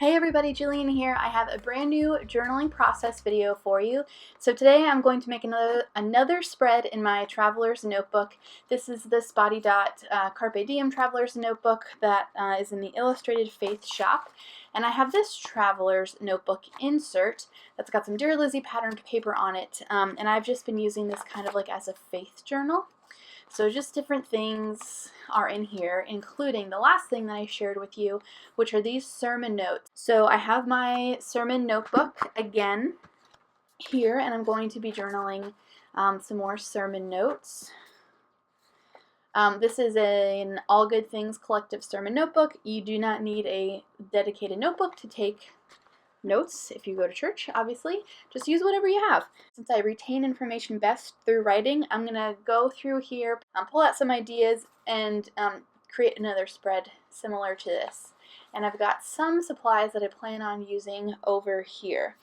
Hey everybody, Jillian here. I have a brand new journaling process video for you. So today I'm going to make another spread in my Traveler's Notebook. This is the Spotty Dot Carpe Diem Traveler's Notebook that is in the Illustrated Faith shop. And I have this Traveler's Notebook insert that's got some Dear Lizzie patterned paper on it. And I've just been using this kind of like as a faith journal. So just different things are in here, including the last thing that I shared with you, which are these sermon notes. So I have my sermon notebook again here, and I'm going to be journaling some more sermon notes. This is an All Good Things Collective Sermon Notebook. You do not need a dedicated notebook to take notes if you go to church, obviously. Just use whatever you have. Since I retain information best through writing, I'm going to go through here, pull out some ideas, and create another spread similar to this. And I've got some supplies that I plan on using over here.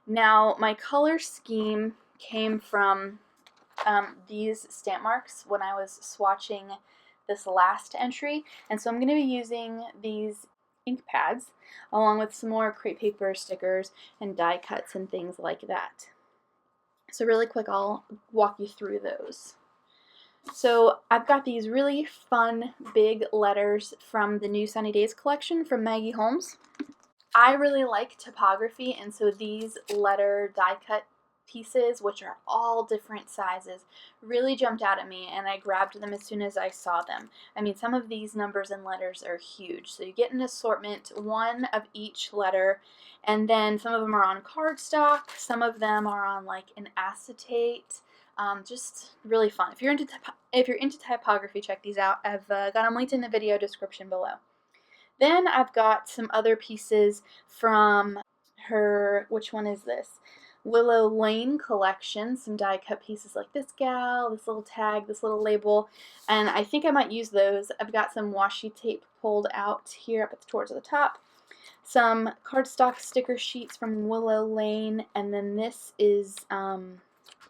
Now, my color scheme came from these stamp marks when I was swatching this last entry, and so I'm going to be using these ink pads along with some more crepe paper stickers and die cuts and things like that. So really quick, I'll walk you through those. So I've got these really fun big letters from the New Sunny Days collection from Maggie Holmes. I really like typography, and so these letter die cut pieces, which are all different sizes, really jumped out at me, and I grabbed them as soon as I saw them. I mean, some of these numbers and letters are huge, so you get an assortment, one of each letter, and then some of them are on cardstock, some of them are on like an acetate. Just really fun. If you're into typography, check these out. I've got them linked in the video description below. Then I've got some other pieces from her, which one is this? Willow Lane collection, some die cut pieces like this gal, this little tag, this little label, and I think I might use those. I've got some washi tape pulled out here up towards the top, some cardstock sticker sheets from Willow Lane, and then this is, I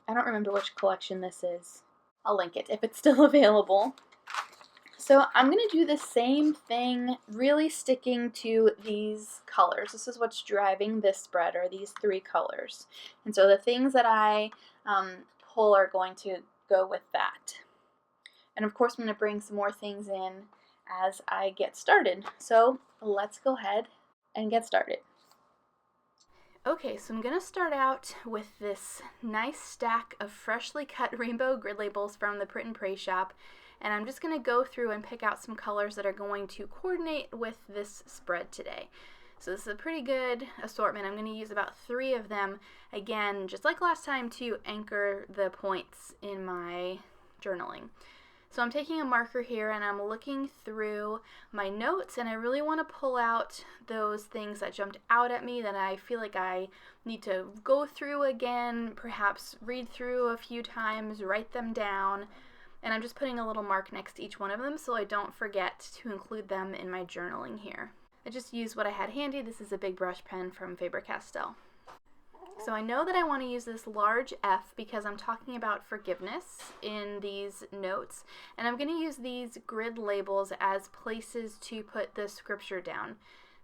don't remember which collection this is. I'll link it if it's still available. So I'm going to do the same thing, really sticking to these colors. This is what's driving this spread, are these three colors. And so the things that I pull are going to go with that. And of course I'm going to bring some more things in as I get started. So let's go ahead and get started. Okay, so I'm going to start out with this nice stack of freshly cut rainbow grid labels from the Print and Pray shop. And I'm just going to go through and pick out some colors that are going to coordinate with this spread today. So this is a pretty good assortment. I'm going to use about 3 of them, again, just like last time, to anchor the points in my journaling. So I'm taking a marker here and I'm looking through my notes, and I really want to pull out those things that jumped out at me that I feel like I need to go through again, perhaps read through a few times, write them down. And I'm just putting a little mark next to each one of them so I don't forget to include them in my journaling here. I just used what I had handy. This is a big brush pen from Faber-Castell. So I know that I want to use this large F because I'm talking about forgiveness in these notes. And I'm going to use these grid labels as places to put the scripture down.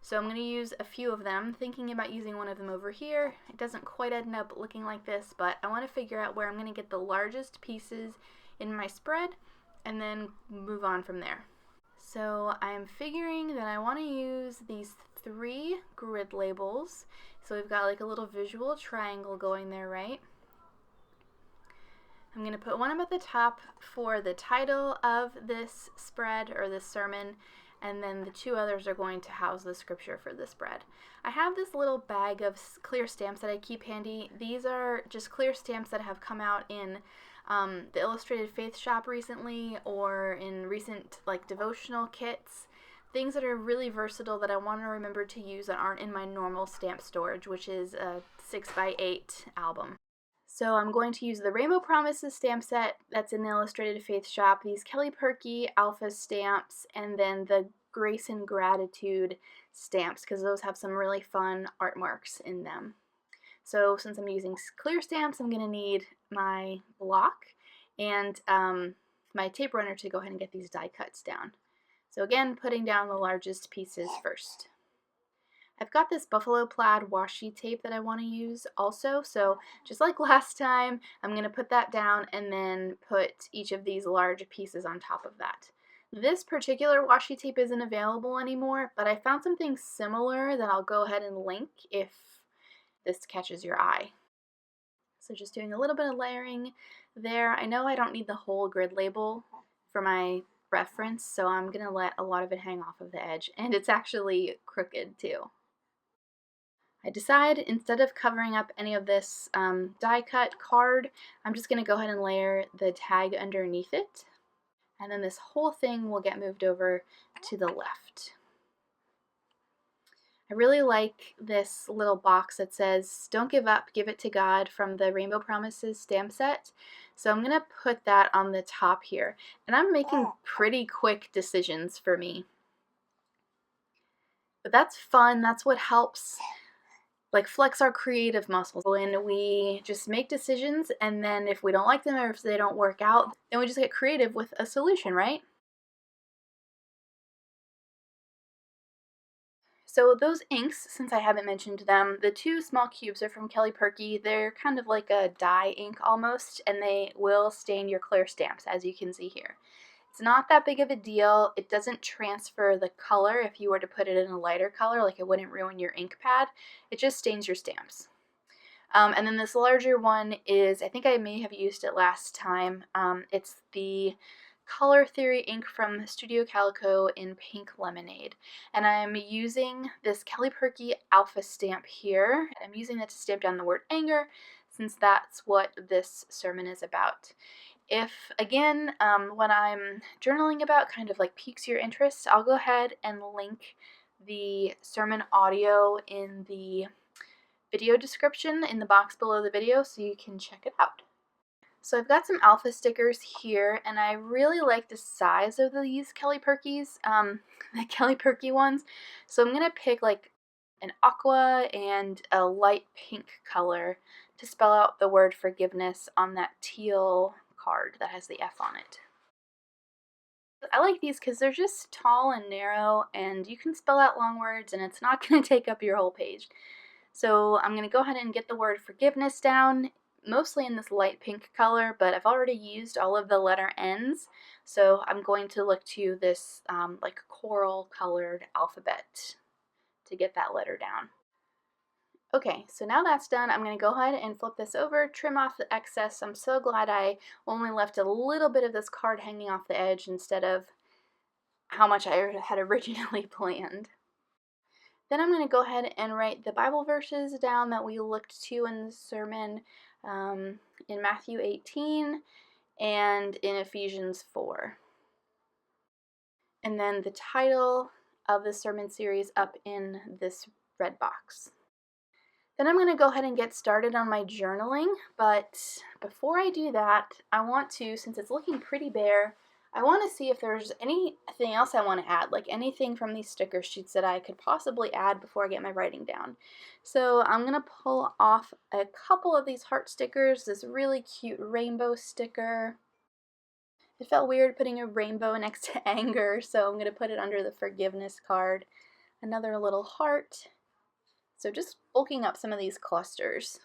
So I'm going to use a few of them, thinking about using one of them over here. It doesn't quite end up looking like this, but I want to figure out where I'm going to get the largest pieces in my spread and then move on from there. So I'm figuring that I want to use these 3 grid labels. So we've got like a little visual triangle going there, right? I'm going to put one at the top for the title of this spread or this sermon, and then the 2 others are going to house the scripture for the spread. I have this little bag of clear stamps that I keep handy. These are just clear stamps that have come out in the Illustrated Faith shop recently, or in recent like devotional kits, things that are really versatile that I want to remember to use that aren't in my normal stamp storage, which is a 6x8 album. So I'm going to use the Rainbow Promises stamp set that's in the Illustrated Faith shop, these Kelly Perky Alpha stamps, and then the Grace and Gratitude stamps, because those have some really fun art marks in them. So since I'm using clear stamps, I'm going to need my block and my tape runner to go ahead and get these die cuts down. So again, putting down the largest pieces first. I've got this buffalo plaid washi tape that I want to use also, so just like last time, I'm going to put that down and then put each of these large pieces on top of that. This particular washi tape isn't available anymore, but I found something similar that I'll go ahead and link if this catches your eye. So just doing a little bit of layering there. I know I don't need the whole grid label for my reference, so I'm going to let a lot of it hang off of the edge, and it's actually crooked too. I decide instead of covering up any of this die cut card, I'm just going to go ahead and layer the tag underneath it, and then this whole thing will get moved over to the left. I really like this little box that says, "Don't give up, give it to God," from the Rainbow Promises stamp set. So I'm going to put that on the top here. And I'm making pretty quick decisions for me. But that's fun. That's what helps flex our creative muscles. When we just make decisions, and then if we don't like them or if they don't work out, then we just get creative with a solution, right? So those inks, since I haven't mentioned them, the two small cubes are from Kelly Purkey. They're kind of like a dye ink almost, and they will stain your clear stamps, as you can see here. It's not that big of a deal. It doesn't transfer the color if you were to put it in a lighter color, like it wouldn't ruin your ink pad. It just stains your stamps. And then this larger one is, I think I may have used it last time. It's the Color Theory ink from Studio Calico in Pink Lemonade. And I'm using this Kelly Purkey Alpha stamp here. I'm using that to stamp down the word anger, since that's what this sermon is about. If, again, what I'm journaling about kind of piques your interest, I'll go ahead and link the sermon audio in the video description in the box below the video so you can check it out. So I've got some alpha stickers here, and I really like the size of these Kelly Purkeys, the Kelly Purkey ones. So I'm going to pick an aqua and a light pink color to spell out the word forgiveness on that teal card that has the F on it. I like these because they're just tall and narrow, and you can spell out long words, and it's not going to take up your whole page. So I'm going to go ahead and get the word forgiveness down, mostly in this light pink color, but I've already used all of the letter N's, so I'm going to look to this coral colored alphabet to get that letter down. Okay, so now that's done, I'm going to go ahead and flip this over, trim off the excess. I'm so glad I only left a little bit of this card hanging off the edge instead of how much I had originally planned. Then I'm going to go ahead and write the Bible verses down that we looked to in the sermon in Matthew 18 and in Ephesians 4. And then the title of the sermon series up in this red box. Then I'm going to go ahead and get started on my journaling, but before I do that, I want to, since it's looking pretty bare, I want to see if there's anything else I want to add, like anything from these sticker sheets that I could possibly add before I get my writing down. So I'm going to pull off a couple of these heart stickers, this really cute rainbow sticker. It felt weird putting a rainbow next to anger, so I'm going to put it under the forgiveness card. Another little heart. So just bulking up some of these clusters.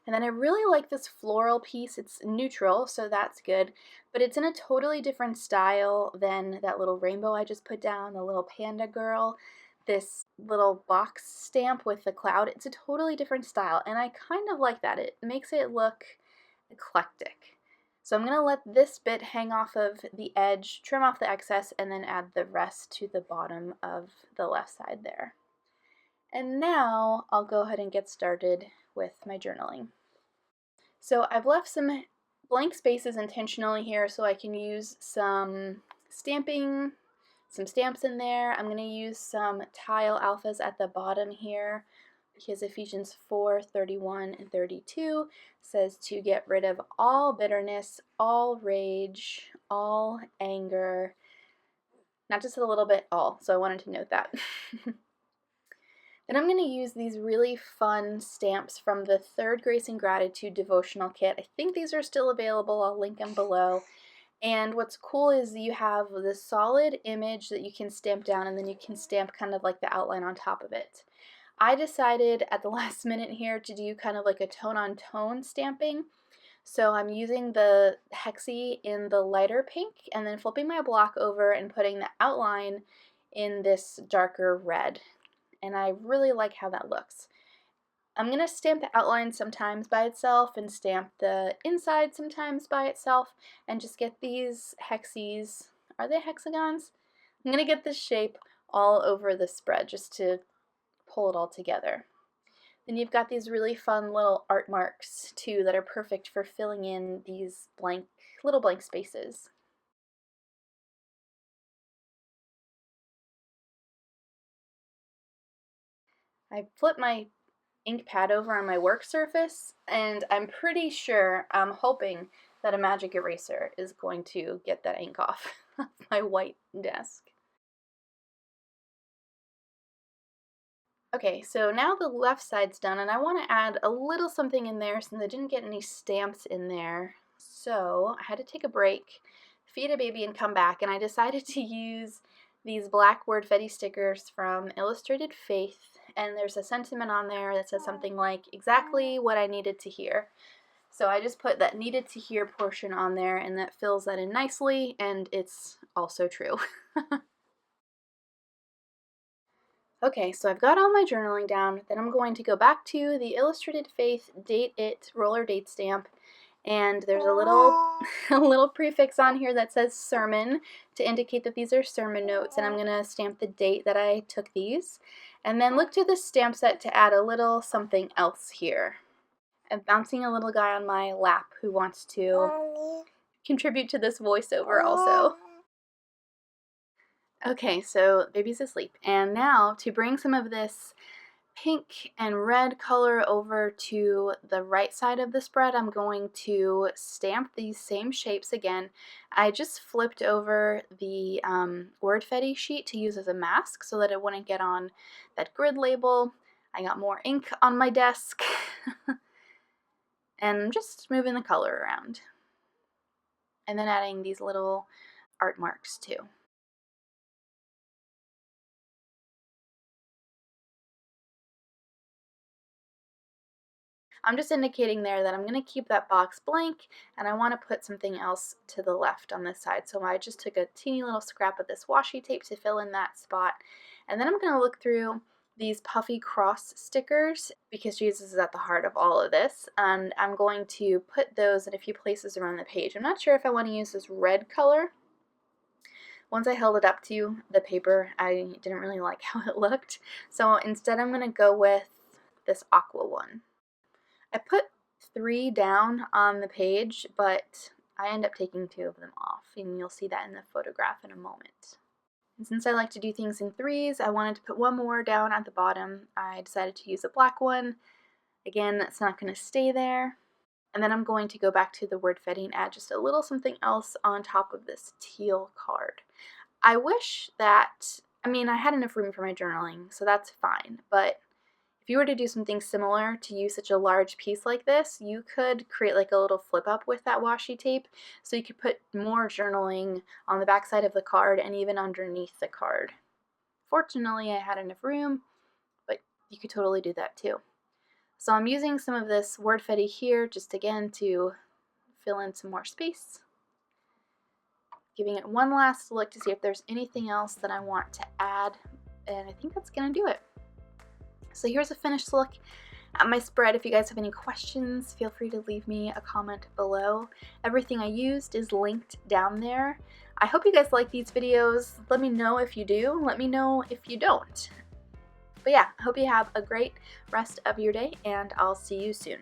And then I really like this floral piece. It's neutral, so that's good, but it's in a totally different style than that little rainbow I just put down, the little panda girl. This little box stamp with the cloud, it's a totally different style, and I kind of like that. It makes it look eclectic. So I'm going to let this bit hang off of the edge, trim off the excess, and then add the rest to the bottom of the left side there. And now I'll go ahead and get started with my journaling. So I've left some blank spaces intentionally here so I can use some stamping, some stamps in there. I'm going to use some tile alphas at the bottom here because Ephesians 4:31 and 32 says to get rid of all bitterness, all rage, all anger, not just a little bit, all. So I wanted to note that. Then I'm going to use these really fun stamps from the Third Grace and Gratitude devotional kit. I think these are still available. I'll link them below. And what's cool is you have this solid image that you can stamp down, and then you can stamp kind of like the outline on top of it. I decided at the last minute here to do kind of like a tone-on-tone stamping. So I'm using the hexie in the lighter pink and then flipping my block over and putting the outline in this darker red. And I really like how that looks. I'm going to stamp the outline sometimes by itself and stamp the inside sometimes by itself and just get these hexies, are they hexagons? I'm going to get this shape all over the spread just to pull it all together. Then you've got these really fun little art marks too that are perfect for filling in these little blank spaces. I flipped my ink pad over on my work surface, and I'm pretty sure, I'm hoping that a magic eraser is going to get that ink off my white desk. Okay, so now the left side's done, and I want to add a little something in there since I didn't get any stamps in there. So I had to take a break, feed a baby, and come back, and I decided to use these black word Fetty stickers from Illustrated Faith, and there's a sentiment on there that says something like, exactly what I needed to hear. So I just put that needed to hear portion on there, and that fills that in nicely, and it's also true. Okay, so I've got all my journaling down. Then I'm going to go back to the Illustrated Faith Date It roller date stamp, and there's a little a little prefix on here that says sermon to indicate that these are sermon notes, and I'm going to stamp the date that I took these. And then look to the stamp set to add a little something else here. I'm bouncing a little guy on my lap who wants to contribute to this voiceover also. Okay, so baby's asleep, and now to bring some of this pink and red color over to the right side of the spread, I'm going to stamp these same shapes again. I just flipped over the word Fetty sheet to use as a mask so that it wouldn't get on that grid label. I got more ink on my desk and I'm just moving the color around. And then adding these little art marks too. I'm just indicating there that I'm going to keep that box blank, and I want to put something else to the left on this side. So I just took a teeny little scrap of this washi tape to fill in that spot. And then I'm going to look through these puffy cross stickers because Jesus is at the heart of all of this, and I'm going to put those in a few places around the page. I'm not sure if I want to use this red color. Once I held it up to the paper, I didn't really like how it looked. So instead I'm going to go with this aqua one. I put 3 down on the page, but I end up taking 2 of them off, and you'll see that in the photograph in a moment. And since I like to do things in 3s, I wanted to put 1 more down at the bottom. I decided to use a black one. Again, that's not going to stay there. And then I'm going to go back to the word Fetty and add just a little something else on top of this teal card. I wish that, I had enough room for my journaling, so that's fine, but if you were to do something similar to use such a large piece like this, you could create like a little flip up with that washi tape, so you could put more journaling on the back side of the card and even underneath the card. Fortunately, I had enough room, but you could totally do that too. So I'm using some of this word Fetty here just again to fill in some more space. Giving it one last look to see if there's anything else that I want to add, and I think that's going to do it. So here's a finished look at my spread. If you guys have any questions, feel free to leave me a comment below. Everything I used is linked down there. I hope you guys like these videos. Let me know if you do. Let me know if you don't. But yeah, I hope you have a great rest of your day, and I'll see you soon.